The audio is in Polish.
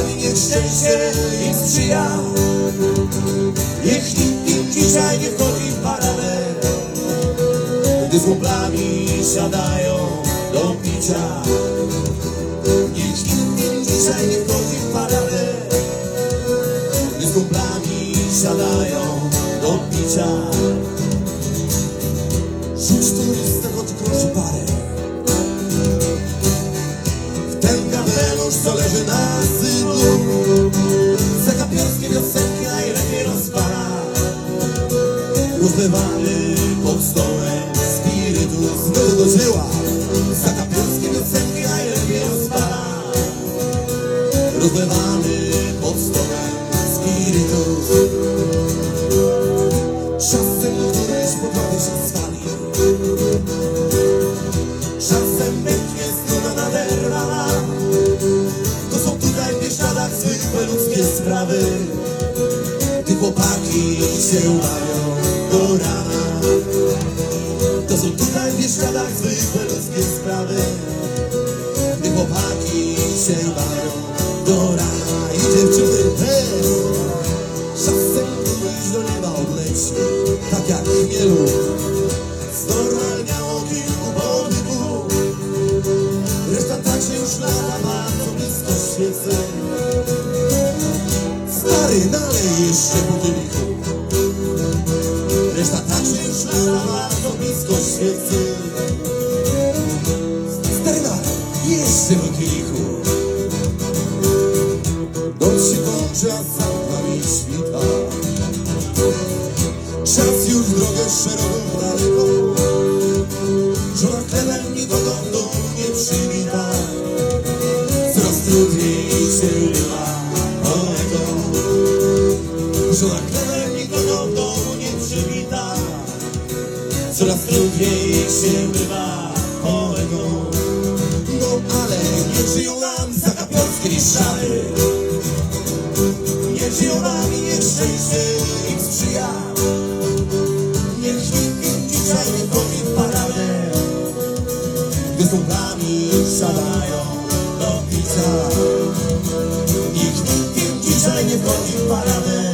kumplami niech szczęście im sprzyja. Niech nikt dzisiaj nie wchodzi w paradę, gdy z kumplami siadają do picia. Niech nikt dzisiaj nie wchodzi w paradę, gdy z kumplami siadają do picia. Rzuć turysta, choć kroczy parę w ten kapelusz, co leży na sydlu. Zakapiarskie wiosenki najlepiej rozpala, rozlewany pod stołem spirytus. Znowu do dzieła. Zakapiarskie wiosenki najlepiej rozpala, rozlewany pod stołem spirytus. Czasem któryś po drodze się zwali, czasem będzie struna naderwana. To są tutaj w Bieszczadach zwykłe ludzkie sprawy, gdy chłopaki się bawią do rana. To są tutaj w Bieszczadach zwykłe ludzkie sprawy, gdy chłopaki się bawią do rana. I dziewczyny też. Czasem któryś do nieba odleci, tak jak w chmielu znormalniało kilku polików. Reszta tak się już lata bardzo blisko świecy. Stary, nalej jeszcze po kielichu. Reszta tak się już lata bardzo blisko świecy. Stary, nalej jeszcze po kielichu. Noc się kończy, a za oknami świta. Czas już drogę szeroką daleką. Żona chlebem nikogo w domu nie przywita. Coraz trudniej się bywa polegą. Żona chlebem nikogo w domu nie przywita. Coraz trudniej się bywa polegą. No ale nie żyją nam zakapiarskie Bieszczady. Nie żyją nami, niech szczęście im sprzyja. Niech nikt dzisiaj nie wchodzi w paradę, gdy z kumplami siadają do picia. Niech nikt dzisiaj nie wchodzi w paradę,